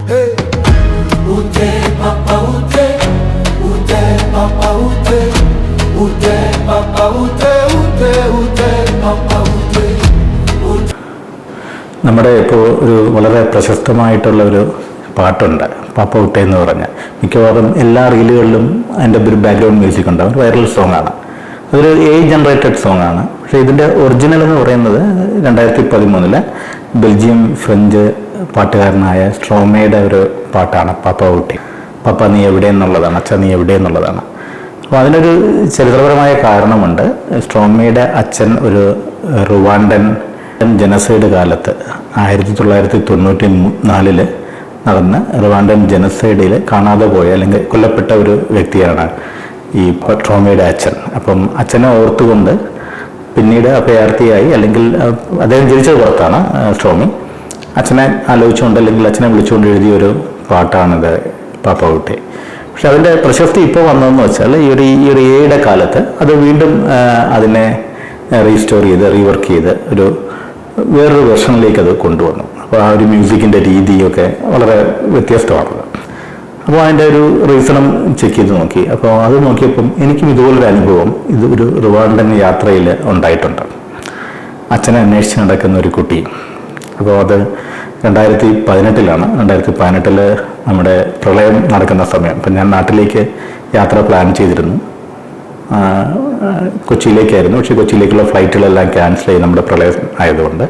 Ute papa ute, ute papa ute, ute papa ute, ute ute papa ute. നമ്മുടെ ഇപ്പോൾ ഒരു വളരെ പ്രശസ്തമായിട്ടുള്ള ഒരു പാട്ടുണ്ട് പാപ്പ ഊട്ടെ എന്ന് പറഞ്ഞ, മിക്കവാറും എല്ലാ റീലുകളിലും അതിൻ്റെ ഒരു ബാക്ക്ഗ്രൗണ്ട് മ്യൂസിക് ഉണ്ടാവും. വൈറൽ സോങ് ആണ്. അതൊരു ജനറേറ്റഡ് സോങ് ആണ്. പക്ഷേ ഇതിൻ്റെ ഒറിജിനൽ എന്ന് പറയുന്നത് 2013 ബെൽജിയം ഫ്രഞ്ച് പാട്ടുകാരനായ സ്ട്രോമയുടെ ഒരു പാട്ടാണ് പാപ്പ ഊട്ടെ. പാപ്പ നീ എവിടെ എന്നുള്ളതാണ്, അച്ഛ നീ എവിടെ എന്നുള്ളതാണ്. അപ്പോൾ അതിനൊരു ചരിത്രപരമായ കാരണമുണ്ട്. സ്ട്രോമയുടെ അച്ഛൻ ഒരു റുവാണ്ടൻ ജനസൈഡ് കാലത്ത് 1994 നടന്ന റുവാണ്ടൻ ജനസൈഡിൽ കാണാതെ പോയ അല്ലെങ്കിൽ കൊല്ലപ്പെട്ട ഒരു വ്യക്തിയാണ് ഈ സ്ട്രോമയുടെ അച്ഛൻ. അപ്പം അച്ഛനെ ഓർത്തുകൊണ്ട് പിന്നീട് അഭയാർത്ഥിയായി, അല്ലെങ്കിൽ അദ്ദേഹം ജനിച്ചത് പുറത്താണ് സ്ട്രോമി, അച്ഛനെ ആലോചിച്ചുകൊണ്ട് അല്ലെങ്കിൽ അച്ഛനെ വിളിച്ചുകൊണ്ട് എഴുതിയൊരു പാട്ടാണിത് പാപ്പ ഊട്ടെ. പക്ഷെ അതിൻ്റെ പ്രശസ്തി ഇപ്പോൾ വന്നതെന്ന് വെച്ചാൽ ഈ ഒരു എയുടെ കാലത്ത് അത് വീണ്ടും അതിനെ റീസ്റ്റോർ ചെയ്ത് റീവർക്ക് ചെയ്ത് വേറൊരു വെർഷനിലേക്ക് അത് കൊണ്ടുവന്നു. അപ്പോൾ ആ ഒരു മ്യൂസിക്കിൻ്റെ രീതിയൊക്കെ വളരെ വ്യത്യസ്തമാണത്. അപ്പോൾ അതിൻ്റെ ഒരു റീസണും ചെക്ക് ചെയ്ത് നോക്കി. അപ്പോൾ അത് നോക്കിയപ്പം എനിക്കും ഇതുപോലൊരു അനുഭവം ഒരു റുവാണ്ടൻ യാത്രയിൽ ഉണ്ടായിട്ടുണ്ട്. അച്ഛനെ അന്വേഷിച്ച് നടക്കുന്ന ഒരു കുട്ടി. അപ്പോൾ അത് 2018 2018 നമ്മുടെ പ്രളയം നടക്കുന്ന സമയം. അപ്പം ഞാൻ നാട്ടിലേക്ക് യാത്ര പ്ലാൻ ചെയ്തിരുന്നു. കൊച്ചിയിലേക്കായിരുന്നു. പക്ഷേ കൊച്ചിയിലേക്കുള്ള ഫ്ലൈറ്റുകളെല്ലാം ക്യാൻസൽ ചെയ്ത് നമ്മുടെ പ്രളയം ആയതുകൊണ്ട്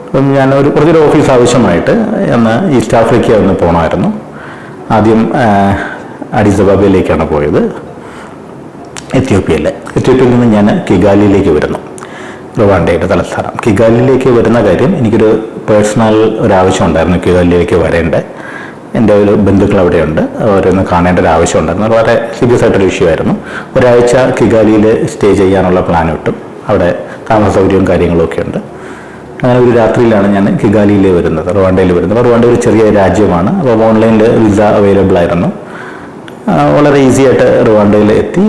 അപ്പം ഞാൻ കുറച്ചൊരു ഓഫീസ് ആവശ്യമായിട്ട് അന്ന് ഈസ്റ്റ് ആഫ്രിക്ക ഒന്ന് പോകണമായിരുന്നു. ആദ്യം അഡിസ് അബാബയിലേക്കാണ് പോയത്, എത്യോപ്യയിൽ നിന്ന് ഞാൻ കിഗാലിയിലേക്ക് വരുന്നു, റുവാണ്ടയുടെ തലസ്ഥാനം. കിഗാലിയിലേക്ക് വരുന്ന കാര്യം എനിക്കൊരു പേഴ്സണൽ ഒരാവശ്യം ഉണ്ടായിരുന്നു. കിഗാലിയിലേക്ക് വരേണ്ടത് എൻ്റെ ഒരു ബന്ധുക്കൾ അവിടെയുണ്ട്, അവരൊന്ന് കാണേണ്ട ഒരു ആവശ്യം ഉണ്ടായിരുന്നു. വളരെ സീരിയസ് ആയിട്ടൊരു ഇഷ്യൂ ആയിരുന്നു. ഒരാഴ്ച കിഗാലിയിൽ സ്റ്റേ ചെയ്യാനുള്ള പ്ലാൻ ഇട്ടു. അവിടെ താമസ സൗകര്യവും കാര്യങ്ങളൊക്കെ ഉണ്ട്. അങ്ങനെ ഒരു രാത്രിയിലാണ് ഞാൻ കിഗാലിയിൽ വരുന്നത്, റുവാണ്ടയിൽ വരുന്നത്. റുവാണ്ട ഒരു ചെറിയ രാജ്യമാണ്. അപ്പോൾ ഓൺലൈനിൽ വിസ അവൈലബിൾ ആയിരുന്നു. വളരെ ഈസി ആയിട്ട് റുവാണ്ടയിൽ എത്തി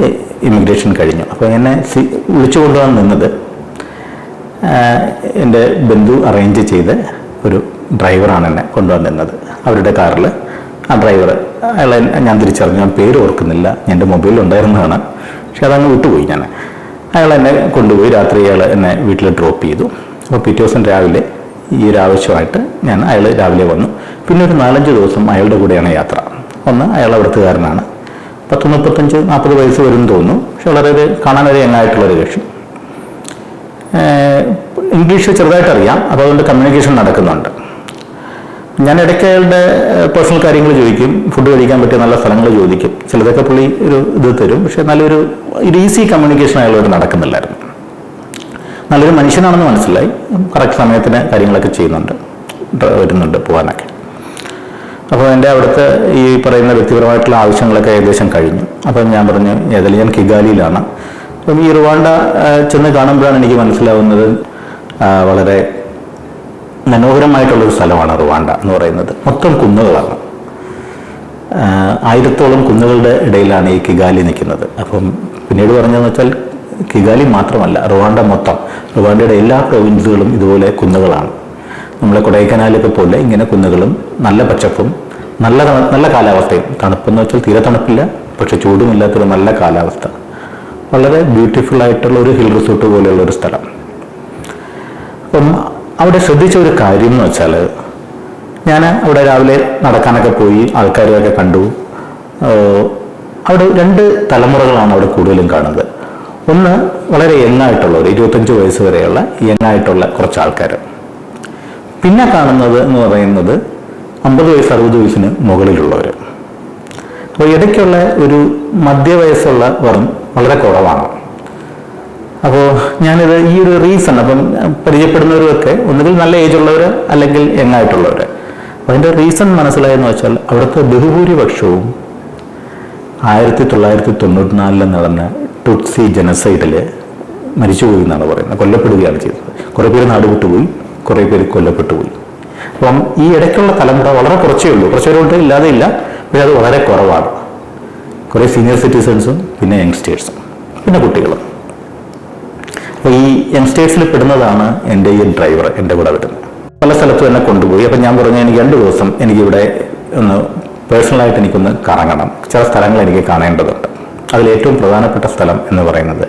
ഇമിഗ്രേഷൻ കഴിഞ്ഞു. അപ്പോൾ എന്നെ വിളിച്ചു കൊണ്ടുപോകാൻ നിന്നത് എൻ്റെ ബന്ധു അറേഞ്ച് ചെയ്ത് ഒരു ഡ്രൈവറാണ് എന്നെ കൊണ്ടുവന്ന് നിന്നത്. അവരുടെ കാറിൽ ആ ഡ്രൈവർ, അയാളെ ഞാൻ തിരിച്ചറിഞ്ഞു. ഞാൻ പേര് ഓർക്കുന്നില്ല, എൻ്റെ മൊബൈലിൽ ഉണ്ടായിരുന്നതാണ്, പക്ഷെ അതങ്ങ് വിട്ടുപോയി. അയാൾ എന്നെ കൊണ്ടുപോയി. രാത്രി അയാൾ എന്നെ വീട്ടിൽ ഡ്രോപ്പ് ചെയ്തു. അപ്പോൾ പിറ്റേ ദിവസം രാവിലെ ഈ ഒരു ആവശ്യമായിട്ട് അയാൾ രാവിലെ വന്നു. പിന്നെ ഒരു 4-5 ദിവസം അയാളുടെ കൂടെയാണ് യാത്ര. ഒന്ന്, അയാൾ അവിടുത്തുകാരനാണ്, 35-40 വയസ്സ് വരും തോന്നുന്നു. പക്ഷെ വളരെ കാണാനൊരു യങ്ങായിട്ടുള്ളൊരു കക്ഷി. ഇംഗ്ലീഷ് ചെറുതായിട്ട് അറിയാം. അപ്പോൾ അതുകൊണ്ട് കമ്മ്യൂണിക്കേഷൻ നടക്കുന്നുണ്ട്. ഞാൻ ഇടയ്ക്ക് അയാളുടെ പേഴ്സണൽ കാര്യങ്ങൾ ചോദിക്കും, ഫുഡ് കഴിക്കാൻ പറ്റിയ നല്ല സ്ഥലങ്ങൾ ചോദിക്കും. ചിലതൊക്കെ പുള്ളി ഇത് തരും. പക്ഷെ നല്ലൊരു ഈസി കമ്മ്യൂണിക്കേഷൻ അയാളോട് നടക്കുന്നില്ലായിരുന്നു. നല്ലൊരു മനുഷ്യനാണെന്ന് മനസ്സിലായി. കറക്റ്റ് സമയത്തിന് കാര്യങ്ങളൊക്കെ ചെയ്യുന്നുണ്ട്, വരുന്നുണ്ട് പോകാനൊക്കെ. അപ്പോൾ എൻ്റെ അവിടുത്തെ ഈ പറയുന്ന വ്യക്തിപരമായിട്ടുള്ള ആവശ്യങ്ങളൊക്കെ ഏകദേശം കഴിഞ്ഞു. അപ്പം ഞാൻ പറഞ്ഞു, ഏതായാലും ഞാൻ കിഗാലിയിലാണ്. അപ്പം ഈ റുവാണ്ട ചെന്ന് കാണുമ്പോഴാണ് എനിക്ക് മനസ്സിലാവുന്നത് വളരെ മനോഹരമായിട്ടുള്ളൊരു സ്ഥലമാണ് റുവാണ്ട എന്ന് പറയുന്നത്. മൊത്തം കുന്നുകളാണ്. 1000-ഓളം കുന്നുകളുടെ ഇടയിലാണ് ഈ കിഗാലി നിൽക്കുന്നത്. അപ്പം പിന്നീട് പറഞ്ഞതെന്ന് വെച്ചാൽ കിഗാലി മാത്രമല്ല, റുവാണ്ട മൊത്തം, റുവാണ്ടയുടെ എല്ലാ പ്രൊവിൻസുകളും ഇതുപോലെ കുന്നുകളാണ്. നമ്മളെ കൊടൈക്കനാലൊക്കെ പോലെ ഇങ്ങനെ കുന്നുകളും നല്ല പച്ചപ്പും നല്ല കാലാവസ്ഥയും. തണുപ്പെന്ന് വെച്ചാൽ തീരെ തണുപ്പില്ല, പക്ഷെ ചൂടുമില്ലാത്തൊരു നല്ല കാലാവസ്ഥ. വളരെ ബ്യൂട്ടിഫുൾ ആയിട്ടുള്ള ഒരു ഹിൽ റിസോർട്ട് പോലെയുള്ള ഒരു സ്ഥലം. അപ്പം അവിടെ ശ്രദ്ധിച്ച ഒരു കാര്യം എന്ന് വെച്ചാൽ, ഞാൻ അവിടെ രാവിലെ നടക്കാനൊക്കെ പോയി, ആൾക്കാരെയൊക്കെ കണ്ടു. അവിടെ 2 തലമുറകളാണ് അവിടെ കൂടുതലും കാണുന്നത്. ഒന്ന്, വളരെ യങ്ങായിട്ടുള്ളവർ, 25 വയസ്സ് വരെയുള്ള യങ്ങായിട്ടുള്ള കുറച്ച് ആൾക്കാർ. പിന്നെ കാണുന്നത് എന്ന് പറയുന്നത് 50 വയസ്സ് 60 വയസ്സിന് മുകളിലുള്ളവർ. അപ്പോൾ ഇടയ്ക്കുള്ള ഒരു മധ്യവയസ്സുള്ളവർ വളരെ കുറവാണ്. അപ്പോൾ ഞാനിത് ഈ ഒരു റീസൺ, അപ്പം പരിചയപ്പെടുന്നവരൊക്കെ ഒന്നുകിൽ നല്ല ഏജുള്ളവർ അല്ലെങ്കിൽ യങ്ങായിട്ടുള്ളവർ. അതിൻ്റെ റീസൺ മനസ്സിലായെന്ന് വെച്ചാൽ, അവിടുത്തെ ബഹുഭൂരിപക്ഷവും 1994 നടന്ന ടുട്സി ജനസൈഡിൽ മരിച്ചുപോയി എന്നാണ് പറയുന്നത്. കൊല്ലപ്പെടുകയാണ് ചെയ്തത്. കുറേ പേര് നാട് വിട്ടുപോയി, കുറേ പേര് കൊല്ലപ്പെട്ടുപോയി. അപ്പം ഈ ഇടയ്ക്കുള്ള തലമുറ വളരെ കുറച്ചേ ഉള്ളൂ. കുറച്ചുപേരുണ്ട്, ഇല്ലാതെ ഇല്ല, പക്ഷെ അത് വളരെ കുറവാണ്. കുറേ സീനിയർ സിറ്റിസൺസും പിന്നെ യങ്സ്റ്റേഴ്സും പിന്നെ കുട്ടികളും. അപ്പോൾ ഈ യങ്സ്റ്റേഴ്സിൽ പെടുന്നതാണ് എൻ്റെ ഈ ഡ്രൈവർ എൻ്റെ കൂടെ വരുന്നത്. പല സ്ഥലത്തും എന്നെ കൊണ്ടുപോയി. അപ്പം ഞാൻ പറഞ്ഞു, എനിക്ക് 2 ദിവസം എനിക്കിവിടെ ഒന്ന് പേഴ്സണലായിട്ട് എനിക്കൊന്ന് കറങ്ങണം. ചില സ്ഥലങ്ങൾ എനിക്ക് കാണേണ്ടതുണ്ട്. അതിലേറ്റവും പ്രധാനപ്പെട്ട സ്ഥലം എന്ന് പറയുന്നത്,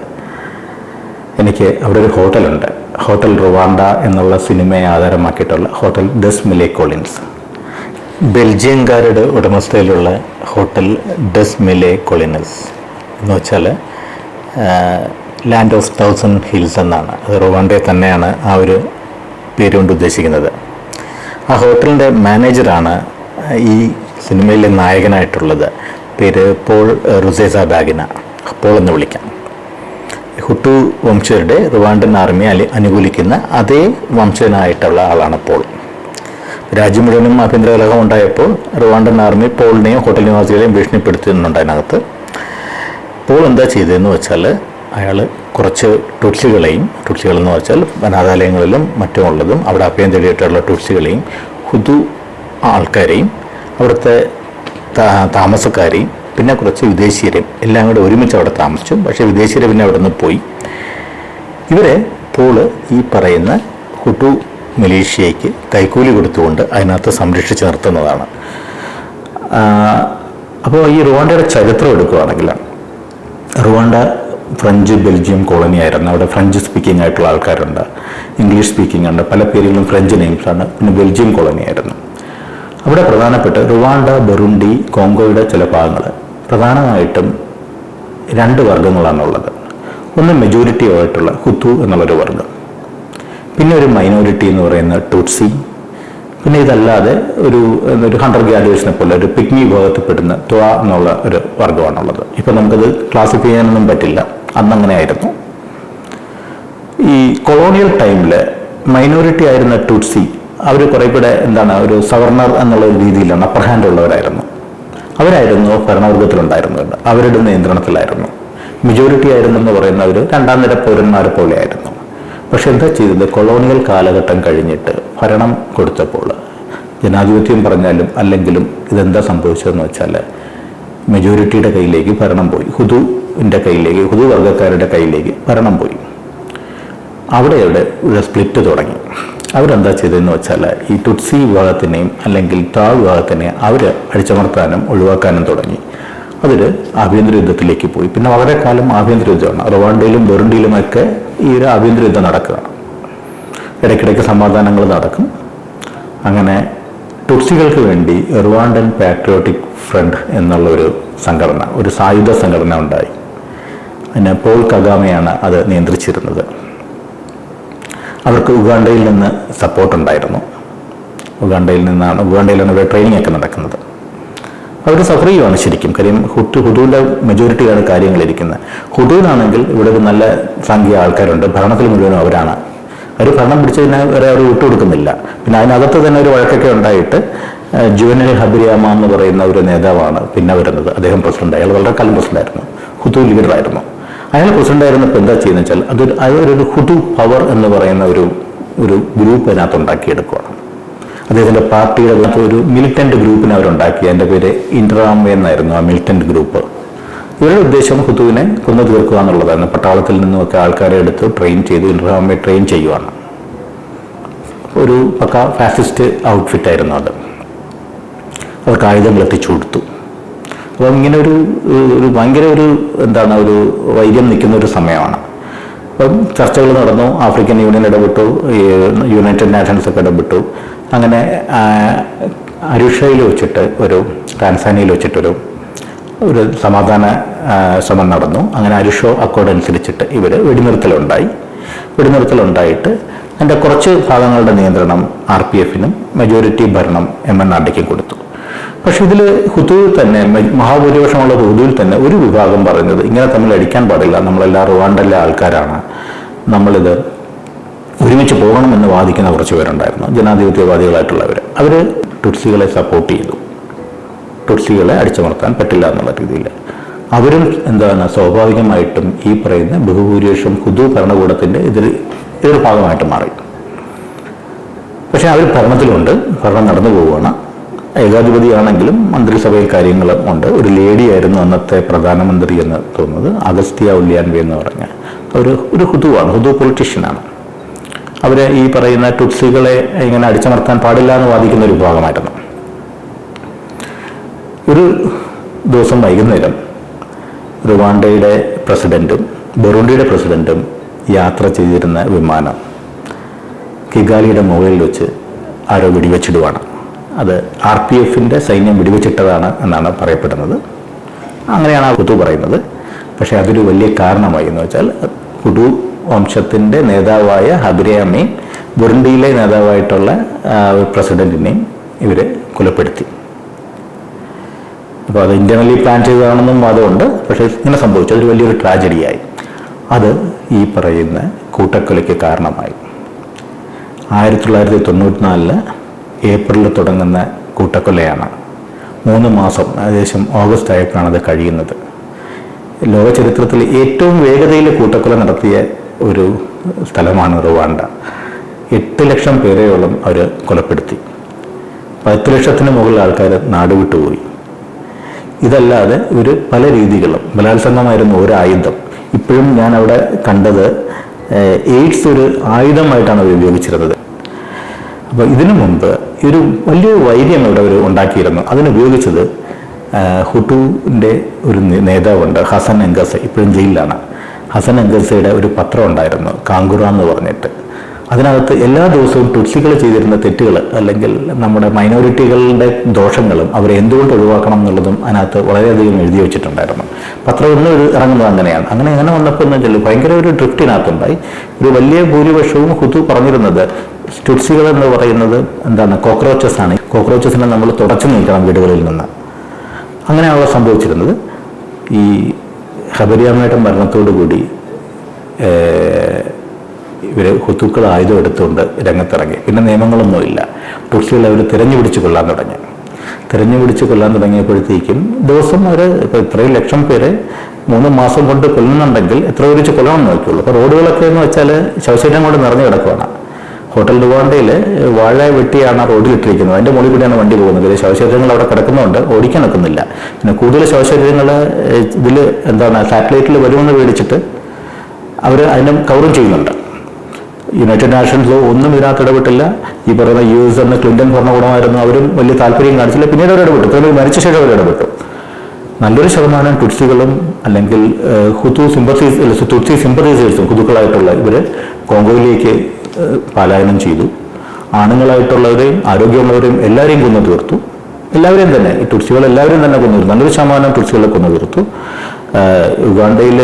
എനിക്ക് അവിടെ ഒരു ഹോട്ടലുണ്ട്. ഹോട്ടൽ റുവാണ്ട എന്നുള്ള സിനിമയെ ആധാരമാക്കിയിട്ടുള്ള ഹോട്ടൽ ഡെസ് മിലെ കൊളിൻസ്. ബെൽജിയംകാരുടെ ഉടമസ്ഥയിലുള്ള ഹോട്ടൽ ഡെസ് മിലെ കൊളിൻസ് എന്ന് വെച്ചാൽ ലാൻഡ് ഓഫ് 1000 ഹിൽസ് എന്നാണ്. അത് റുവാണ്ടയെ തന്നെയാണ് ആ ഒരു പേരുകൊണ്ട് ഉദ്ദേശിക്കുന്നത്. ആ ഹോട്ടലിൻ്റെ മാനേജറാണ് ഈ സിനിമയിലെ നായകനായിട്ടുള്ളത്. പേര് പോൾ റുസേസാബാഗിന, പോൾ എന്ന് വിളിക്കാം. ഹുട്ടു വംശജരുടെ റുവാണ്ടൻ ആർമിയെ അനുകൂലിക്കുന്ന അതേ വംശജനായിട്ടുള്ള ആളാണ് പോൾ. രാജ്യം മുഴുവനും ആഭ്യന്തര കലഹം ഉണ്ടായപ്പോൾ റുവാണ്ടൻ ആർമി പോളിനെയും ഹോട്ടൽ നിവാസികളെയും ഭീഷണിപ്പെടുത്തുന്നുണ്ട്. അതിനകത്ത് പോൾ എന്താ ചെയ്തതെന്ന് വെച്ചാൽ, അയാൾ കുറച്ച് ടുട്സികളെന്ന് വെച്ചാൽ അനാഥാലയങ്ങളിലും മറ്റുമുള്ളതും അവിടെ അഭയം തേടിയിട്ടുള്ള ടുട്സികളെയും ഹുദു ആൾക്കാരെയും അവിടുത്തെ താമസക്കാരെയും പിന്നെ കുറച്ച് വിദേശീയരെയും എല്ലാം കൂടെ ഒരുമിച്ച് അവിടെ താമസിച്ചു. പക്ഷേ വിദേശീയരെ പിന്നെ അവിടെ നിന്ന് പോയി. ഇവരെ പോള് ഈ പറയുന്ന ഹുട്ടു മലേഷ്യയ്ക്ക് കൈക്കൂലി കൊടുത്തുകൊണ്ട് അതിനകത്ത് സംരക്ഷിച്ച് നിർത്തുന്നതാണ്. അപ്പോൾ ഈ റുവാണ്ടയുടെ ചരിത്രം എടുക്കുകയാണെങ്കിൽ, റുവാണ്ട ഫ്രഞ്ച് ബെൽജിയം കോളനി ആയിരുന്നു. അവിടെ ഫ്രഞ്ച് സ്പീക്കിംഗ് ആയിട്ടുള്ള ആൾക്കാരുണ്ട്, ഇംഗ്ലീഷ് സ്പീക്കിംഗ് ഉണ്ട്, പല പേരുകളും ഫ്രഞ്ച് നെയിംസാണ്. പിന്നെ ബെൽജിയം കോളനി ആയിരുന്നു. അവിടെ പ്രധാനപ്പെട്ട് റുവാണ്ട, ബറുണ്ടി, കോങ്കോയുടെ ചില ഭാഗങ്ങൾ പ്രധാനമായിട്ടും 2 വർഗ്ഗങ്ങളാണുള്ളത്. ഒന്ന് മെജോറിറ്റി ആയിട്ടുള്ള ഹുതു എന്നുള്ളൊരു വർഗ്ഗം, പിന്നെ ഒരു മൈനോറിറ്റി എന്ന് പറയുന്ന ടുട്സി, പിന്നെ ഇതല്ലാതെ ഒരു ഹണ്ടർ ഗ്യാദേഴ്സിനെ പോലെ ഒരു പിഗ്മി വിഭാഗത്തിൽപ്പെടുന്ന ത്വ എന്നുള്ള ഒരു വർഗ്ഗമാണുള്ളത്. ഇപ്പം നമുക്കത് ക്ലാസിഫൈ ചെയ്യാനൊന്നും പറ്റില്ല, അന്നങ്ങനെ ആയിരുന്നു. ഈ കൊളോണിയൽ ടൈമിൽ മൈനോറിറ്റി ആയിരുന്ന ടുട്സി അവർ കുറേ കൂടെ ഒരു സവർണർ എന്നുള്ള ഒരു രീതിയിലാണ്, അപ്പർ ഹാൻഡ് ഉള്ളവരായിരുന്നു. അവരായിരുന്നു ഭരണവർഗത്തിലുണ്ടായിരുന്നത്, അവരുടെ നിയന്ത്രണത്തിലായിരുന്നു. മെജോറിറ്റി ആയിരുന്നെന്ന് പറയുന്നവർ 2ാം നിര പൗരന്മാരെ പോലെയായിരുന്നു. പക്ഷെ എന്താ ചെയ്തത്, കൊളോണിയൽ കാലഘട്ടം കഴിഞ്ഞിട്ട് ഭരണം കൊടുത്തപ്പോൾ, ജനാധിപത്യം പറഞ്ഞാലും അല്ലെങ്കിലും ഇതെന്താ സംഭവിച്ചതെന്ന് വെച്ചാൽ, മെജോറിറ്റിയുടെ കയ്യിലേക്ക് ഭരണം പോയി, ഹുദുവിൻ്റെ കയ്യിലേക്ക്, ഹുദു വർഗ്ഗക്കാരുടെ കയ്യിലേക്ക് ഭരണം പോയി. അവിടെ ഒരു സ്പ്ലിറ്റ് തുടങ്ങി. അവരെന്താ ചെയ്തതെന്ന് വെച്ചാൽ, ഈ ടുട്സി വിഭാഗത്തിനെയും അല്ലെങ്കിൽ താ വിഭാഗത്തിനെയും അവർ അടിച്ചമർത്താനും ഒഴിവാക്കാനും തുടങ്ങി. അതിൽ ആഭ്യന്തര യുദ്ധത്തിലേക്ക് പോയി. പിന്നെ വളരെ കാലം ആഭ്യന്തര യുദ്ധമാണ്. റുവാണ്ടയിലും ബറുണ്ടിയിലുമൊക്കെ ഈ ഒരു ആഭ്യന്തര യുദ്ധം നടക്കുകയാണ്. ഇടയ്ക്കിടയ്ക്ക് സമാധാനങ്ങൾ നടക്കും. അങ്ങനെ ടുട്സികൾക്ക് വേണ്ടി റുവാണ്ടൻ പാട്രിയോട്ടിക് ഫ്രണ്ട് എന്നുള്ള ഒരു സംഘടന, ഒരു സായുധ സംഘടന ഉണ്ടായി. അതിന് പോൾ കഗാമയാണ് അത് നിയന്ത്രിച്ചിരുന്നത്. അവർക്ക് ഉഗാണ്ടയിൽ നിന്ന് സപ്പോർട്ടുണ്ടായിരുന്നു. ഉഗാണ്ടയിലാണ് ഇവരുടെ ട്രെയിനിങ് ഒക്കെ നടക്കുന്നത്. അവർ സഫർ ചെയ്യുവാണ് ശരിക്കും. കാര്യം ഹുദുവിൻ്റെ മെജോറിറ്റിയാണ് കാര്യങ്ങളിരിക്കുന്നത്. ഹുദുവിനാണെങ്കിൽ ഇവിടെ ഒരു നല്ല സംഖ്യ ആൾക്കാരുണ്ട്, ഭരണത്തിൽ മുഴുവനും അവരാണ്. അവർ ഭരണം പിടിച്ചതിന് വരെ അവർ വിട്ടുകൊടുക്കുന്നില്ല. പിന്നെ അതിനകത്ത് തന്നെ ഒരു വഴക്കൊക്കെ ഉണ്ടായിട്ട് ജുവനൽ ഹബിരിയാമ എന്ന് പറയുന്ന ഒരു നേതാവാണ് പിന്നെ വരുന്നത്. അദ്ദേഹം പ്രസിഡന്റ്. അയാൾ വളരെ കാലം പ്രസിഡന്റായിരുന്നു, ഹുദു ലീഡറായിരുന്നു. അയാൾ പ്രസിഡന്റായിരുന്നപ്പോൾ എന്താ ചെയ്യുന്നത് വെച്ചാൽ, അതൊരു ഹുദു പവർ എന്ന് പറയുന്ന ഒരു ഗ്രൂപ്പ് അതിനകത്ത് ഉണ്ടാക്കിയെടുക്കുകയാണ്. അദ്ദേഹത്തിൻ്റെ പാർട്ടിയുടെ ഒരു മിലിറ്റന്റ് ഗ്രൂപ്പിനെ അവരുണ്ടാക്കി. അതിൻ്റെ പേര് ഇന്ററാമേ എന്നായിരുന്നു ആ മിലിറ്റന്റ് ഗ്രൂപ്പ്. ഇവരുടെ ഉദ്ദേശം ഹുദുവിനെ കൊന്നു തീർക്കുക എന്നുള്ളതാണ്. പട്ടാളത്തിൽ നിന്നുമൊക്കെ ആൾക്കാരെ എടുത്ത് ട്രെയിൻ ചെയ്ത് ഇന്ററാമേ ട്രെയിൻ ചെയ്യുവാണ്. ഒരു പക്ക ഫാസിസ്റ്റ് ഔട്ട്ഫിറ്റ് ആയിരുന്നു അത്. അവർക്ക് ആയുധങ്ങൾ എത്തിച്ചു കൊടുത്തു. അപ്പം ഇങ്ങനെ ഒരു ഭയങ്കര ഒരു വൈര്യം നിൽക്കുന്ന ഒരു സമയമാണ്. അപ്പം ചർച്ചകൾ നടന്നു. ആഫ്രിക്കൻ യൂണിയൻ ഇടപെട്ടു, യുണൈറ്റഡ് നേഷൻസ് ഒക്കെ ഇടപെട്ടു. അങ്ങനെ അരുഷയിൽ വെച്ചിട്ട് ടാൻസാനിയയിൽ വെച്ചിട്ടൊരു സമാധാന ശ്രമം നടന്നു. അങ്ങനെ അരുഷോ അക്കോർഡ് അനുസരിച്ചിട്ട് ഇവർ വെടിനിർത്തലുണ്ടായിട്ട് അതിൻ്റെ കുറച്ച് ഭാഗങ്ങളുടെ നിയന്ത്രണം RPFനും മെജോറിറ്റി ഭരണം MNRDക്കും കൊടുത്തു. പക്ഷെ ഇതിൽ ഹുദുവിൽ തന്നെ, മഹാഭൂരിപക്ഷമുള്ള ഹുദുവിൽ തന്നെ ഒരു വിഭാഗം പറയുന്നത് ഇങ്ങനെ തമ്മിൽ അടിക്കാൻ പാടില്ല, നമ്മളെല്ലാം റുവാണ്ടയിലെ ആൾക്കാരാണ്, നമ്മളിത് ഒരുമിച്ച് പോകണമെന്ന് വാദിക്കുന്ന കുറച്ച് പേരുണ്ടായിരുന്നു, ജനാധിപത്യവാദികളായിട്ടുള്ളവർ. അവർ ടുട്സികളെ സപ്പോർട്ട് ചെയ്തു. ടുട്സികളെ അടിച്ചമർത്താൻ പറ്റില്ല എന്നുള്ള രീതിയിൽ അവരും സ്വാഭാവികമായിട്ടും ഈ പറയുന്ന ബഹുഭൂരിപക്ഷം ഹുദു ഭരണകൂടത്തിൻ്റെ ഇതൊരു ഭാഗമായിട്ട് മാറി. പക്ഷെ അവർ ഭരണത്തിലുണ്ട്, ഭരണം നടന്നു പോവുകയാണ്. ഏകാധിപതിയാണെങ്കിലും മന്ത്രിസഭയിൽ കാര്യങ്ങളും ഉണ്ട്. ഒരു ലേഡിയായിരുന്നു അന്നത്തെ പ്രധാനമന്ത്രി എന്ന് തോന്നുന്നത്, അഗസ്ത്യ ഉല്യാൻവേ എന്ന് പറഞ്ഞ ഒരു ഹുദുവാണ്, ഹുദു പൊളിറ്റീഷ്യനാണ്. അവരെ ഈ പറയുന്ന ടുട്സികളെ ഇങ്ങനെ അടിച്ചമർത്താൻ പാടില്ല എന്ന് വാദിക്കുന്ന ഒരു വിഭാഗമായിരുന്നു. ഒരു ദിവസം വൈകുന്നേരം റുവാണ്ടയുടെ പ്രസിഡന്റും ബുറുണ്ടിയുടെ പ്രസിഡന്റും യാത്ര ചെയ്തിരുന്ന വിമാനം കിഗാലിയുടെ മുകളിൽ വെച്ച് ആരോ വെടിവെച്ചിടുവാണ്. അത് RPF-ന്റെ സൈന്യം വെടിവെച്ചിട്ടതാണ് എന്നാണ് പറയപ്പെടുന്നത്. അങ്ങനെയാണ് ആ ഹുതു പറയുന്നത്. പക്ഷേ അതൊരു വലിയ കാരണമായി എന്ന് വെച്ചാൽ ഹുതു വംശത്തിൻ്റെ നേതാവായ ഹബിരയാമയും ബുറുണ്ടിയിലെ നേതാവായിട്ടുള്ള പ്രസിഡന്റിനെയും ഇവർ കൊലപ്പെടുത്തി. അപ്പോൾ അത് ഇന്റർണലി പ്ലാൻ ചെയ്തതാണെന്നും വാദമുണ്ട്. പക്ഷേ ഇങ്ങനെ സംഭവിച്ചു, അതൊരു വലിയൊരു ട്രാജഡിയായി. അത് ഈ പറയുന്ന കൂട്ടക്കൊലയ്ക്ക് കാരണമായി. 1994 ഏപ്രിലിൽ തുടങ്ങുന്ന കൂട്ടക്കൊലയാണ്. 3 മാസം, ഏകദേശം ഓഗസ്റ്റ് ആയപ്പോഴാണ് അത് കഴിയുന്നത്. ലോക ചരിത്രത്തിൽ ഏറ്റവും വേഗതയിൽ കൂട്ടക്കൊല നടത്തിയ ഒരു സ്ഥലമാണ് റുവാണ്ട. 8 ലക്ഷം പേരെയോളം അവർ കൊലപ്പെടുത്തി. 10 ലക്ഷത്തിന് മുകളിൽ ആൾക്കാർ നാടുവിട്ടുപോയി. ഇതല്ലാതെ ഒരു പല രീതികളും, ബലാത്സംഗമായിരുന്നു ഒരു ആയുധം. ഇപ്പോഴും ഞാൻ അവിടെ കണ്ടത് എയ്ഡ്സ് ഒരു ആയുധമായിട്ടാണ് അവർ ഉപയോഗിച്ചിരുന്നത്. അപ്പോൾ ഇതിനു മുമ്പ് ഒരു വലിയൊരു വൈര്യം അവിടെ അവർ ഉണ്ടാക്കിയിരുന്നു. അതിനുപയോഗിച്ചത് ഹുട്ടുവിൻ്റെ ഒരു നേതാവുണ്ട്, ഹസൻ എംഗസ, ഇപ്പോഴും ജയിലിലാണ്. ഹസൻ എംഗസയുടെ ഒരു പത്രം ഉണ്ടായിരുന്നു, കാങ്കുറ എന്ന് പറഞ്ഞിട്ട്. അതിനകത്ത് എല്ലാ ദിവസവും ടുട്സികൾ ചെയ്തിരുന്ന തെറ്റുകൾ അല്ലെങ്കിൽ നമ്മുടെ മൈനോറിറ്റികളുടെ ദോഷങ്ങളും അവരെ എന്തുകൊണ്ട് ഒഴിവാക്കണം എന്നുള്ളതും അതിനകത്ത് വളരെയധികം എഴുതി വെച്ചിട്ടുണ്ടായിരുന്നു. പത്രം ഇന്ന് ഇറങ്ങുന്നത് അങ്ങനെയാണ്. അങ്ങനെ വന്നപ്പോൾ എന്ന് വെച്ചാൽ ഭയങ്കര ഒരു ഡ്രിഫ്റ്റിനകത്തുണ്ടായി. ഒരു വലിയ ഭൂരിപക്ഷവും ഹുതു പറഞ്ഞിരുന്നത് ടുട്സികൾ എന്ന് പറയുന്നത് എന്താണ്, കോക്രോച്ചസ് ആണ്. കോക്രോച്ചസിനെ നമ്മൾ തുടച്ചു നീക്കണം വീടുകളിൽ നിന്ന്. അങ്ങനെയാണ് സംഭവിച്ചിരുന്നത്. ഈ ഹബരിയാമയുടെ മരണത്തോടു കൂടി ഇവർ ഹുത്തുക്കൾ ആയുധം എടുത്തുകൊണ്ട് രംഗത്തിറങ്ങി. പിന്നെ നിയമങ്ങളൊന്നുമില്ല. ടുട്സികൾ അവർ തിരഞ്ഞുപിടിച്ച് കൊല്ലാൻ തുടങ്ങിയപ്പോഴത്തേക്കും ദിവസം അവർ ഇപ്പോൾ ഇത്രയും ലക്ഷം പേരെ 3 മാസം കൊണ്ട് കൊല്ലുന്നുണ്ടെങ്കിൽ എത്ര പേരിച്ച് കൊല്ലണം നോക്കിയുള്ളൂ. അപ്പോൾ റോഡുകളൊക്കെ എന്ന് വെച്ചാൽ ശവശരീരം കൊണ്ട് നിറഞ്ഞു കിടക്കുകയാണ്. ഹോട്ടൽ റുവാണ്ടയിൽ വാഴ വെട്ടിയാണ് റോഡിലിട്ടിരിക്കുന്നത്. അതിൻ്റെ മുകളിൽ കൂടിയാണ് വണ്ടി പോകുന്നത്. ശവശരീരങ്ങൾ അവിടെ കിടക്കുന്നുണ്ട്, ഓടിക്കാൻ നിൽക്കുന്നില്ല. പിന്നെ കൂടുതൽ ശവശരീരങ്ങൾ ഇതിൽ സാറ്റലൈറ്റിൽ വരുമെന്ന് പേടിച്ചിട്ട് അവർ അതിനെ കവറും ചെയ്യുന്നുണ്ട്. യുണൈറ്റഡ് നാഷൻസോ ഒന്നും ഇതിനകത്ത് ഇടപെട്ടില്ല. ഈ പറയുന്ന US എന്ന ക്ലിന്റൺ ഭരണകൂടമായിരുന്നു, അവരും വലിയ താല്പര്യം കാണിച്ചില്ല. പിന്നീട് അവർ ഇടപെട്ടു. ഇത്രയും മരിച്ച ശേഷം അവർ ഇടപെട്ടു. നല്ലൊരു ശതമാനം ടുട്സികളും അല്ലെങ്കിൽ തുട്സി സിമ്പത്തൈസേഴ്സും ഹുതുക്കളായിട്ടുള്ള ഇവർ കോങ്കോയിലേക്ക് പലായനം ചെയ്തു. ആണുങ്ങളായിട്ടുള്ളവരെയും ആരോഗ്യമുള്ളവരെയും എല്ലാവരെയും കൊന്നു തീർത്തു. എല്ലാവരെയും തന്നെ, ഈ ടുട്സികൾ എല്ലാവരും തന്നെ കൊന്നു തീർത്തു. നല്ലൊരു ശതമാനം ടുട്സികളെ കൊന്നു തീർത്തു. ഉഗാണ്ടയിൽ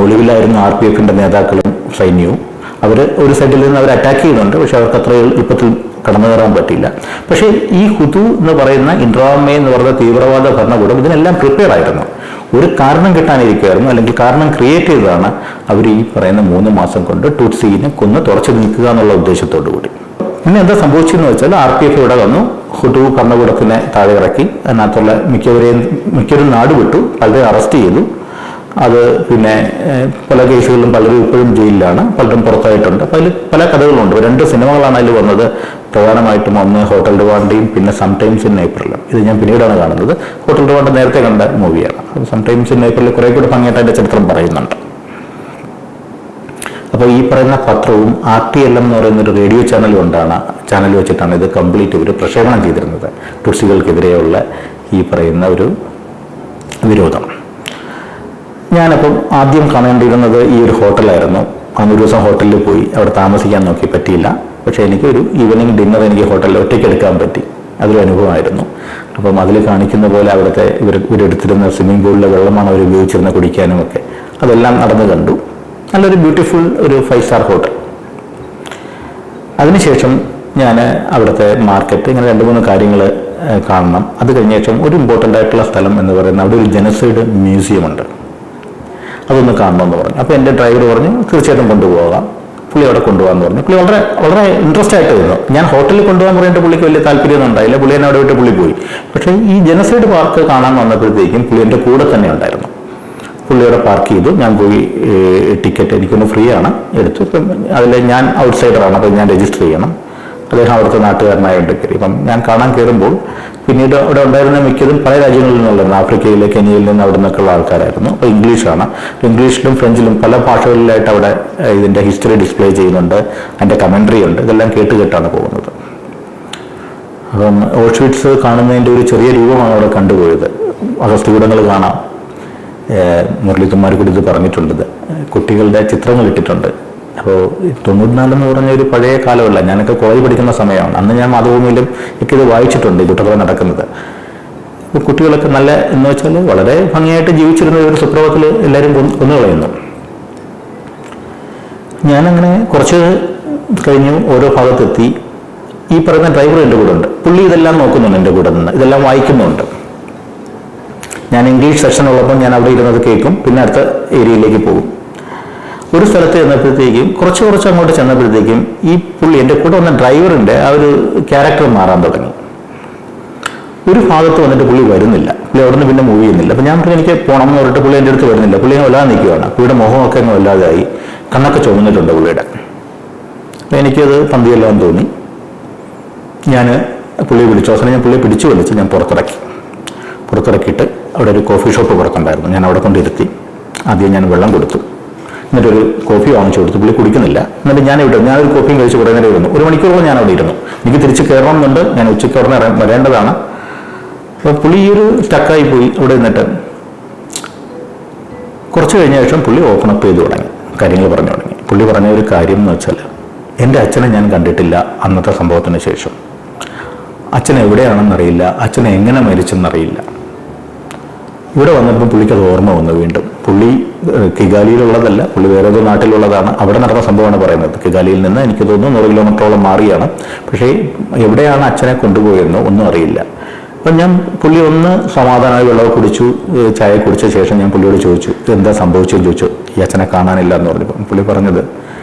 ഒളിവിലായിരുന്ന RPF-ന്റെ നേതാക്കളും സൈന്യവും അവർ ഒരു സൈഡിൽ നിന്ന് അവർ അറ്റാക്ക് ചെയ്യുന്നുണ്ട്. പക്ഷെ അവർക്ക് അത്ര എളുപ്പത്തിൽ കടന്നു കയറാൻ പറ്റില്ല. പക്ഷേ ഈ ഹുതു എന്ന് പറയുന്ന ഇൻട്രാമേ എന്ന് പറയുന്ന തീവ്രവാദ ഭരണകൂടം ഇതിനെല്ലാം പ്രിപ്പയർ ആയിരുന്നു. ഒരു കാരണം കിട്ടാനിരിക്കുമായിരുന്നു, അല്ലെങ്കിൽ കാരണം ക്രിയേറ്റ് ചെയ്തതാണ് അവർ ഈ പറയുന്ന 3 മാസം കൊണ്ട് ടുട്സിനെ കൊന്ന് തുടച്ചു നീക്കുക എന്നുള്ള ഉദ്ദേശത്തോടു കൂടി. പിന്നെ എന്താ സംഭവിച്ചെന്ന് വെച്ചാൽ RPF ഇവിടെ വന്നു, ഹുതു ഭരണകൂടത്തിനെ താഴെ ഇറക്കി. അതിനകത്തുള്ള മിക്കവരും നാടുവിട്ടു, പലരെയും അറസ്റ്റ് ചെയ്തു. അത് പിന്നെ പല കേസുകളിലും പലരും ഇപ്പോഴും ജയിലിലാണ്, പലരും പുറത്തായിട്ടുണ്ട്. അപ്പോൾ അതിൽ പല കഥകളുണ്ട്. 2 സിനിമകളാണ് അതിൽ വന്നത്. പ്രധാനമായിട്ടും ഒന്ന് ഹോട്ടൽ റുവാണ്ടയും പിന്നെ സംടൈംസ് ഇൻ ഏപ്രിലും. ഇത് ഞാൻ പിന്നീടാണ് കാണുന്നത്. ഹോട്ടൽ റുവാണ്ട നേരത്തെ കണ്ട മൂവിയാണ്. അത് സംടൈംസ് ഇൻ ഏപ്രിലിൽ കുറേ കൂടി ഭംഗിയായിട്ട് അതിൻ്റെ ചരിത്രം പറയുന്നുണ്ട്. അപ്പോൾ ഈ പറയുന്ന പത്രവും RTLM എന്ന് പറയുന്നൊരു റേഡിയോ ചാനൽ വെച്ചിട്ടാണ് ഇത് കംപ്ലീറ്റ് ഇവർ പ്രക്ഷേപണം ചെയ്തിരുന്നത്. ടുട്സികൾക്കെതിരെയുള്ള ഈ പറയുന്ന ഒരു വിരോധം. ഞാനപ്പം ആദ്യം കാണേണ്ടിയിരുന്നത് ഈ ഒരു ഹോട്ടലായിരുന്നു. അന്നൊരു ദിവസം ഹോട്ടലിൽ പോയി അവിടെ താമസിക്കാൻ നോക്കി, പറ്റിയില്ല. പക്ഷേ എനിക്ക് ഒരു ഈവനിങ് ഡിന്നർ എനിക്ക് ഹോട്ടലിൽ ഒറ്റയ്ക്ക് എടുക്കാൻ പറ്റി. അതൊരു അനുഭവമായിരുന്നു. അപ്പം അതിൽ കാണിക്കുന്ന പോലെ അവിടുത്തെ ഇവരെടുത്തിരുന്ന സ്വിമ്മിംഗ് പൂളിലെ വെള്ളമാണ് അവർ ഉപയോഗിച്ചിരുന്ന കുടിക്കാനും ഒക്കെ. അതെല്ലാം നടന്നു കണ്ടു. നല്ലൊരു ബ്യൂട്ടിഫുൾ ഒരു 5 സ്റ്റാർ ഹോട്ടൽ. അതിനുശേഷം ഞാൻ അവിടുത്തെ മാർക്കറ്റ്, ഇങ്ങനെ 2-3 കാര്യങ്ങൾ കാണണം. അത് കഴിഞ്ഞ ശേഷം ഒരു ഇമ്പോർട്ടൻ്റ് ആയിട്ടുള്ള സ്ഥലം എന്ന് പറയുന്നത് അവിടെ ഒരു ജനസൈഡ് മ്യൂസിയം ഉണ്ട്, അതൊന്ന് കാണണമെന്ന് പറഞ്ഞു. അപ്പോൾ എൻ്റെ ഡ്രൈവർ പറഞ്ഞു തീർച്ചയായിട്ടും കൊണ്ടുപോകാം. പുള്ളി അവിടെ കൊണ്ടുപോകാമെന്ന് പറഞ്ഞു. പുള്ളി വളരെ വളരെ ഇൻട്രസ്റ്റ് ആയിട്ട് ഇരുന്നു. ഞാൻ ഹോട്ടലിൽ കൊണ്ടുപോകാൻ പറഞ്ഞിട്ട് പുള്ളിക്ക് വലിയ താല്പര്യമൊന്നും ഉണ്ടായില്ല. പുള്ളി എന്നെ അവിടെ വിട്ട് പുള്ളി പോയി. പക്ഷേ ഈ ജനസൈഡ് പാർക്ക് കാണാൻ വന്നപ്പോഴത്തേക്കും പുള്ളി എൻ്റെ കൂടെ തന്നെ ഉണ്ടായിരുന്നു. പുള്ളി അവിടെ പാർക്ക് ചെയ്തു. ഞാൻ പോയി ടിക്കറ്റ്, എനിക്കൊന്ന് ഫ്രീ ആണ്, എടുത്തു. ഇപ്പം അതിൽ ഞാൻ ഔട്ട്സൈഡറാണ്, അപ്പോൾ ഞാൻ രജിസ്റ്റർ ചെയ്യണം. അദ്ദേഹം അവിടുത്തെ നാട്ടുകാരനായിട്ട് കയറി. അപ്പം ഞാൻ കാണാൻ കയറുമ്പോൾ പിന്നീട് അവിടെ ഉണ്ടായിരുന്ന മിക്കതും പല രാജ്യങ്ങളിൽ നിന്നുള്ളതാണ്. ആഫ്രിക്കയിലെ, കെനിയയിൽ നിന്ന് അവിടെ നിന്നൊക്കെയുള്ള ആൾക്കാരായിരുന്നു. അപ്പോൾ ഇംഗ്ലീഷാണ്. ഇംഗ്ലീഷിലും ഫ്രഞ്ചിലും പല ഭാഷകളിലായിട്ട് അവിടെ ഇതിൻ്റെ ഹിസ്റ്ററി ഡിസ്പ്ലേ ചെയ്യുന്നുണ്ട്, അതിൻ്റെ കമൻട്രി ഉണ്ട്. ഇതെല്ലാം കേട്ടാണ് പോകുന്നത്. അപ്പം ഓഷ്വിറ്റ്സ് കാണുന്നതിൻ്റെ ഒരു ചെറിയ രൂപമാണ് അവിടെ കണ്ടുപോയത്. അസ്ഥികൂടങ്ങൾ കാണാം. മുരളീകുമാർ കൂടി ഇത് പറഞ്ഞിട്ടുണ്ട്. കുട്ടികളുടെ ചിത്രങ്ങൾ ഇട്ടിട്ടുണ്ട്. അപ്പോൾ 94 എന്ന് പറഞ്ഞ ഒരു പഴയ കാലമല്ല, ഞാനൊക്കെ കോളേജ് പഠിക്കുന്ന സമയമാണ്. അന്ന് ഞാൻ മാതൃഭൂമിയിലും ഒക്കെ ഇത് വായിച്ചിട്ടുണ്ട്, ഈ കുട്ടകഥ നടക്കുന്നത്. കുട്ടികളൊക്കെ നല്ല എന്ന് വെച്ചാൽ വളരെ ഭംഗിയായിട്ട് ജീവിച്ചിരുന്ന ഒരു സുപ്രഭാതത്തിൽ എല്ലാവരും കൊന്നുകളയുന്നു. ഞാനങ്ങനെ കുറച്ച് കഴിഞ്ഞു ഓരോ ഭാഗത്തെത്തി. ഈ പറയുന്ന ഡ്രൈവർ എൻ്റെ കൂടെ ഉണ്ട്. പുള്ളി ഇതെല്ലാം നോക്കുന്നുണ്ട്, എൻ്റെ കൂടെ നിന്ന് ഇതെല്ലാം വായിക്കുന്നുണ്ട്. ഞാൻ ഇംഗ്ലീഷ് സെക്ഷൻ ഉള്ളപ്പോൾ ഞാൻ അവിടെ ഇരുന്നത് കേൾക്കും, പിന്നെ അടുത്ത ഏരിയയിലേക്ക് പോകും. ഒരു സ്ഥലത്ത് ചെന്നപ്പോഴത്തേക്കും കുറച്ച് അങ്ങോട്ട് ചെന്നപ്പോഴത്തേക്കും ഈ പുള്ളി എൻ്റെ കൂടെ വന്ന ഡ്രൈവറിൻ്റെ ആ ഒരു ക്യാരക്ടർ മാറാൻ തുടങ്ങി. ഒരു ഭാഗത്ത് വന്നിട്ട് പുള്ളി വരുന്നില്ല. പുള്ളി അവിടെ നിന്ന് പിന്നെ മൂവ് ചെയ്യുന്നില്ല. അപ്പം ഞാൻ പറഞ്ഞു എനിക്ക് പോകണം എന്ന് പറഞ്ഞിട്ട് പുള്ളി എൻ്റെ അടുത്ത് വരുന്നില്ല. പുള്ളി അങ്ങ് വല്ലാതെ നിൽക്കുകയാണ്. പുള്ളിയുടെ മുഖമൊക്കെ അങ്ങ് വല്ലാതായി, കണ്ണൊക്കെ ചുമന്നിട്ടുണ്ട് പുള്ളിയുടെ. അപ്പം എനിക്കത് പന്തിയെല്ലാം തോന്നി. ഞാൻ പുള്ളിയെ വിളിച്ചു. അവസാനം ഞാൻ പുള്ളിയെ പിടിച്ചു വലിച്ച് ഞാൻ പുറത്തിറക്കിയിട്ട് അവിടെ ഒരു കോഫി ഷോപ്പ് പുറത്തുണ്ടായിരുന്നു. ഞാൻ അവിടെ കൊണ്ടിരുത്തി. ആദ്യം ഞാൻ വെള്ളം കൊടുത്തു, എന്നിട്ടൊരു കോഫി വാങ്ങിച്ചു കൊടുത്തു. പുള്ളി കുടിക്കുന്നില്ല. എന്നിട്ട് ഞാനൊരു കോഫിയും കഴിച്ച് കുറേ നേരം ഇരുന്നു. ഒരു മണിക്കൂറോളം ഞാൻ അവിടെ ഇരുന്നു. എനിക്ക് തിരിച്ച് കയറണമെന്നുണ്ട്. ഞാൻ ഉച്ചയ്ക്ക് ഉടനെ വരേണ്ടതാണ്. അപ്പോൾ പുള്ളി ഈ ഒരു സ്റ്റക്കായി പോയി അവിടെ നിന്നിട്ട്. കുറച്ച് കഴിഞ്ഞ ശേഷം പുള്ളി ഓപ്പൺ അപ്പ് ചെയ്ത് തുടങ്ങി, കാര്യങ്ങൾ പറഞ്ഞു തുടങ്ങി. പുള്ളി പറഞ്ഞ ഒരു കാര്യം എന്ന് വെച്ചാൽ, എൻ്റെ അച്ഛനെ ഞാൻ കണ്ടിട്ടില്ല അന്നത്തെ സംഭവത്തിന് ശേഷം. അച്ഛൻ എവിടെയാണെന്നറിയില്ല, അച്ഛനെ എങ്ങനെ മരിച്ചെന്നറിയില്ല. ഇവിടെ വന്നപ്പോൾ പുള്ളിക്ക് അത് ഓർമ്മ വന്നു വീണ്ടും. പുള്ളി കിഗാലിയിലുള്ളതല്ല, പുള്ളി വേറെ ഏതോ നാട്ടിലുള്ളതാണ്. അവിടെ നടന്ന സംഭവമാണ് പറയുന്നത്. കിഗാലിയിൽ നിന്ന് എനിക്ക് തോന്നുന്നു 100 കിലോമീറ്ററോളം മാറിയാണ്. പക്ഷേ എവിടെയാണ് അച്ഛനെ കൊണ്ടുപോയെന്നോ ഒന്നും അറിയില്ല. അപ്പം ഞാൻ പുള്ളി ഒന്ന് സമാധാനമായി വെള്ളം കുടിച്ചു, ചായ കുടിച്ച ശേഷം ഞാൻ പുള്ളിയോട് ചോദിച്ചു എന്താ സംഭവിച്ചെന്ന് ചോദിച്ചു. ഈ അച്ഛനെ കാണാനില്ല എന്ന് പറഞ്ഞപ്പോൾ പുള്ളി പറഞ്ഞത്,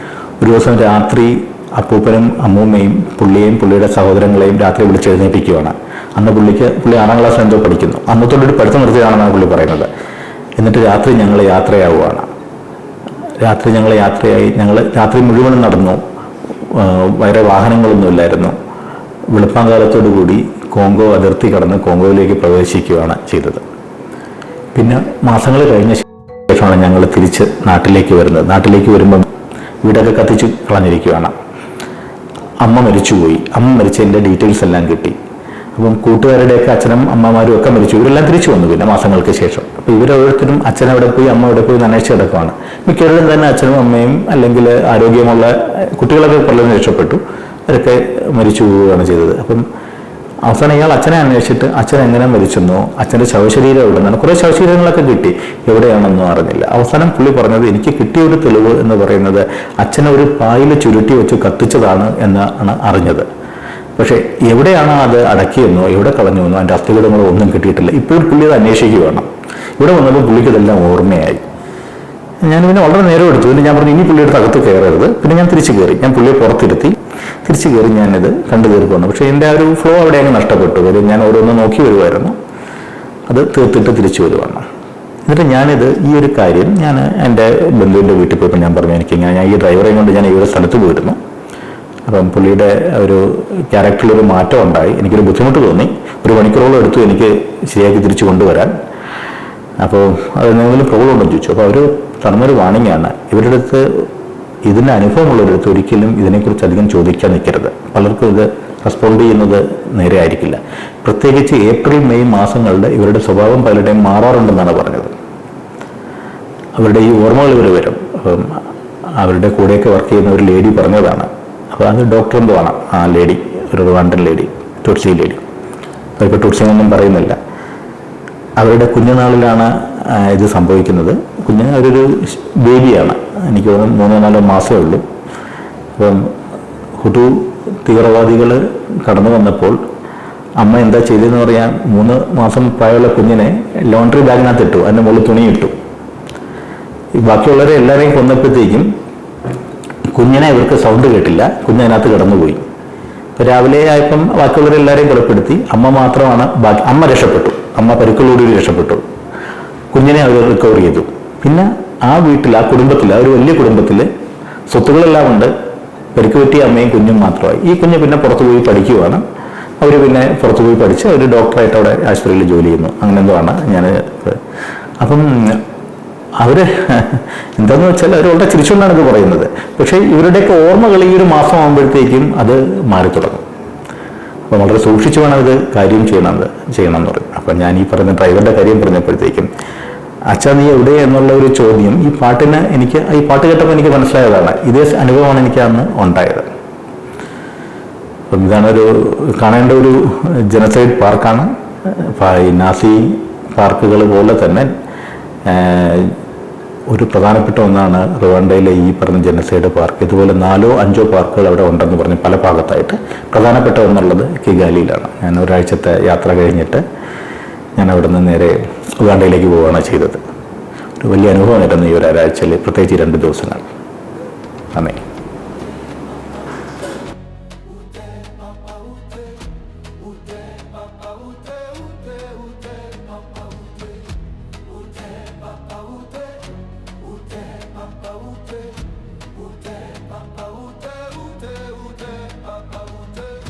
ഒരു ദിവസം രാത്രി അപ്പൂപ്പനും അമ്മൂമ്മയും പുള്ളിയുടെ സഹോദരങ്ങളെയും രാത്രി വിളിച്ചെഴുന്നേൽപ്പിക്കുകയാണ്. അന്ന് പുള്ളി 6ാം ക്ലാസ്സിൽ എന്തോ പഠിക്കുന്നു. അന്നത്തോടൊരു പഠിത്തം നിർത്തിയാണെന്നാണ് പുള്ളി പറയുന്നത്. എന്നിട്ട് രാത്രി ഞങ്ങൾ യാത്രയാവുകയാണ്. ഞങ്ങൾ രാത്രി മുഴുവനും നടന്നു. വേറെ വാഹനങ്ങളൊന്നുമില്ലായിരുന്നു. വെളുപ്പാങ്കാലത്തോടു കൂടി കോങ്കോ അതിർത്തി കടന്ന് കോങ്കോയിലേക്ക് പ്രവേശിക്കുകയാണ് ചെയ്തത്. പിന്നെ മാസങ്ങൾ കഴിഞ്ഞ ശേഷമാണ് ഞങ്ങൾ തിരിച്ച് നാട്ടിലേക്ക് വരുന്നത്. നാട്ടിലേക്ക് വരുമ്പം വീടൊക്കെ കത്തിച്ച് കളഞ്ഞിരിക്കുകയാണ്. അമ്മ മരിച്ചുപോയി. അമ്മ മരിച്ചതിൻ്റെ ഡീറ്റെയിൽസ് എല്ലാം കിട്ടി. അപ്പം കൂട്ടുകാരുടെയൊക്കെ അച്ഛനും അമ്മമാരും ഒക്കെ മരിച്ചു. ഇവരെല്ലാം തിരിച്ചു വന്നു പിന്നെ മാസങ്ങൾക്ക് ശേഷം. അപ്പോൾ ഇവരോരോരുത്തരും അച്ഛൻ എവിടെ പോയി അമ്മ എവിടെ പോയി അന്വേഷിച്ച് കിടക്കുകയാണ്. മിക്കവരും തന്നെ അച്ഛനും അമ്മയും അല്ലെങ്കിൽ ആരോഗ്യമുള്ള കുട്ടികളൊക്കെ പലരും രക്ഷപ്പെട്ടു, അവരൊക്കെ മരിച്ചു പോവുകയാണ് ചെയ്തത്. അപ്പം അവസാനം ഇയാൾ അച്ഛനെ അന്വേഷിച്ചിട്ട് അച്ഛൻ എങ്ങനെ മരിച്ചെന്നോ അച്ഛൻ്റെ ശവശരീരം എവിടെ നിന്നാണ്, കുറേ ശവശരീരങ്ങളൊക്കെ കിട്ടി, എവിടെയാണെന്നോ അറിഞ്ഞില്ല. അവസാനം പുള്ളി പറഞ്ഞത്, എനിക്ക് കിട്ടിയ ഒരു തെളിവ് എന്ന് പറയുന്നത് അച്ഛനെ ഒരു പായിൽ ചുരുട്ടി വെച്ച് കത്തിച്ചതാണ് എന്നാണ് അറിഞ്ഞത്. പക്ഷേ എവിടെയാണ് അത് അടക്കിയെന്നോ എവിടെ കളഞ്ഞുവെന്നോ അതിൻ്റെ അസ്ഥികൂടങ്ങളോ ഒന്നും കിട്ടിയിട്ടില്ല. ഇപ്പോഴും പുള്ളി അത് അന്വേഷിക്കുകയാണ്. ഇവിടെ വന്നപ്പോൾ പുള്ളിക്ക് ഇതെല്ലാം ഓർമ്മയായി. ഞാൻ പിന്നെ വളരെ നേരം എടുത്തു. പിന്നെ ഞാൻ പറഞ്ഞു ഇനി പുള്ളിയുടെ അകത്ത് കയറരുത്. പിന്നെ ഞാൻ തിരിച്ചു കയറി. ഞാൻ പുള്ളിയെ പുറത്തിരുത്തി തിരിച്ചു കയറി ഞാനിത് കണ്ടു തീർക്കുന്നു. പക്ഷേ എൻ്റെ ആ ഒരു ഫ്ലോ അവിടെ അങ്ങ് നഷ്ടപ്പെട്ടു. വരും ഞാൻ ഓരോന്ന് നോക്കി വരുമായിരുന്നു. അത് തീർത്തിട്ട് തിരിച്ചു വരുവാണ്. എന്നിട്ട് ഞാനിത് ഈ ഒരു കാര്യം ഞാൻ എൻ്റെ ബന്ധുവിൻ്റെ വീട്ടിൽ പോയപ്പോൾ ഞാൻ പറഞ്ഞു ഞാൻ ഈ ഡ്രൈവറെയും കൊണ്ട് ഞാൻ ഈ ഒരു സ്ഥലത്ത് പോയിരുന്നു. അപ്പം പുള്ളിയുടെ ഒരു ക്യാരക്ടറിലൊരു മാറ്റം ഉണ്ടായി. എനിക്കൊരു ബുദ്ധിമുട്ട് തോന്നി. ഒരു മണിക്കൂറോളം എടുത്തു എനിക്ക് ശരിയാക്കി തിരിച്ചു കൊണ്ടുവരാൻ. അപ്പോൾ അത് എന്തെങ്കിലും പ്രോബ്ലം ഉണ്ടെന്ന് ചോദിച്ചു. അപ്പോൾ അവർ തന്നൊരു വാണിംഗാണ്, ഇവരുടെ അടുത്ത് ഇതിൻ്റെ അനുഭവമുള്ളവരടുത്ത് ഒരിക്കലും ഇതിനെക്കുറിച്ച് അധികം ചോദിക്കാൻ നിൽക്കരുത്. പലർക്കും ഇത് റെസ്പോണ്ട് ചെയ്യുന്നത് നേരെ ആയിരിക്കില്ല. പ്രത്യേകിച്ച് ഏപ്രിൽ മെയ് മാസങ്ങളുടെ ഇവരുടെ സ്വഭാവം പലരുടെയും മാറാറുണ്ടെന്നാണ് പറഞ്ഞത്. അവരുടെ ഈ ഓർമ്മകൾ ഇവർ വരും. അപ്പം അവരുടെ കൂടെയൊക്കെ വർക്ക് ചെയ്യുന്ന ഒരു ലേഡി പറഞ്ഞതാണ്. അപ്പോൾ അത് ഡോക്ടർ എന്തോ ആണ് ആ ലേഡി, ഒരു റുവാണ്ടൻ ലേഡി, തുർസി ലേഡി. അപ്പോൾ ഇപ്പോൾ തുർസിയൊന്നും പറയുന്നില്ല. അവരുടെ കുഞ്ഞുനാളിലാണ് ഇത് സംഭവിക്കുന്നത്. അവരൊരു ബേബിയാണ്, എനിക്ക് തോന്നുന്നു 3-4 മാസമേ ഉള്ളൂ. അപ്പം ഹുട്ടു തീവ്രവാദികൾ കടന്നു വന്നപ്പോൾ അമ്മ എന്താ ചെയ്തതെന്ന് പറയാൻ, 3 മാസം പ്രായമുള്ള കുഞ്ഞിനെ ലോണ്ടറി ബാഗിനകത്ത് ഇട്ടു, അതിൻ്റെ മുകളിൽ തുണിയിട്ടു. ബാക്കിയുള്ളവരെ എല്ലാവരെയും കൊന്നപ്പോഴത്തേക്കും കുഞ്ഞിനെ ഇവർക്ക് സൗണ്ട് കേട്ടില്ല, കുഞ്ഞതിനകത്ത് കിടന്നുപോയി. അപ്പോൾ രാവിലെ ആയപ്പം ബാക്കിയുള്ളവരെല്ലാവരെയും കൊലപ്പെടുത്തി. അമ്മ മാത്രമാണ് അമ്മ രക്ഷപ്പെട്ടു. അമ്മ പരിക്കുകളോടി രക്ഷപ്പെട്ടു. കുഞ്ഞിനെ അവർ റിക്കവർ ചെയ്തു. പിന്നെ ആ വീട്ടിൽ, ആ കുടുംബത്തിൽ, ആ ഒരു വലിയ കുടുംബത്തിൽ സ്വത്തുക്കളെല്ലാം ഉണ്ട്. പരിക്ക് പറ്റിയ അമ്മയും കുഞ്ഞും മാത്രമായി. ഈ കുഞ്ഞ് പിന്നെ പുറത്തു പോയി പഠിക്കുവാണ്. അവർ പിന്നെ പുറത്തു പോയി പഠിച്ച് അവർ ഡോക്ടറായിട്ട് അവിടെ ആശുപത്രിയിൽ ജോലി ചെയ്യുന്നു. അങ്ങനെ എന്തോ ആണ് ഞാൻ. അപ്പം അവർ എന്താണെന്ന് വെച്ചാൽ അവർ വളരെ ചിരിച്ചുകൊണ്ടാണ് ഇത് പറയുന്നത്. പക്ഷേ ഇവരുടെയൊക്കെ ഓർമ്മകൾ ഈ ഒരു മാസം ആകുമ്പോഴത്തേക്കും അത് മാറി തുടങ്ങും. അപ്പോൾ വളരെ സൂക്ഷിച്ചു വേണം ഇത് കാര്യം ചെയ്യണമെന്ന് പറയും. അപ്പം ഞാൻ ഈ പറയുന്ന ഡ്രൈവറുടെ കാര്യം പറഞ്ഞപ്പോഴത്തേക്കും അച്ഛാ നീ എവിടെ എന്നുള്ള ഒരു ചോദ്യം ഈ പാട്ട് കേട്ടപ്പോൾ എനിക്ക് മനസ്സിലായതാണ്. ഇതേ അനുഭവമാണ് എനിക്ക് അന്ന് ഉണ്ടായത്. അപ്പം ഇതാണ് കാണേണ്ട ഒരു ജനസൈഡ് പാർക്കാണ്. നാസി പാർക്കുകൾ പോലെ തന്നെ ഒരു പ്രധാനപ്പെട്ട ഒന്നാണ് റുവാണ്ടയിലെ ഈ പറഞ്ഞ ജനസൈഡ് പാർക്ക്. ഇതുപോലെ 4-5 പാർക്കുകൾ അവിടെ ഉണ്ടെന്ന് പറഞ്ഞ് പല ഭാഗത്തായിട്ട്. പ്രധാനപ്പെട്ട ഒന്നുള്ളത് കിഗാലിയിലാണ്. ഞാൻ ഒരാഴ്ചത്തെ യാത്ര കഴിഞ്ഞിട്ട് ഞാൻ അവിടെ നിന്ന് നേരെ ഉഗാണ്ടയിലേക്ക് പോവുകയാണ് ചെയ്തത്. ഒരു വലിയ അനുഭവമായിരുന്നു ഈ ഒരാഴ്ചയിൽ, പ്രത്യേകിച്ച് 2 ദിവസങ്ങൾ. നന്ദി.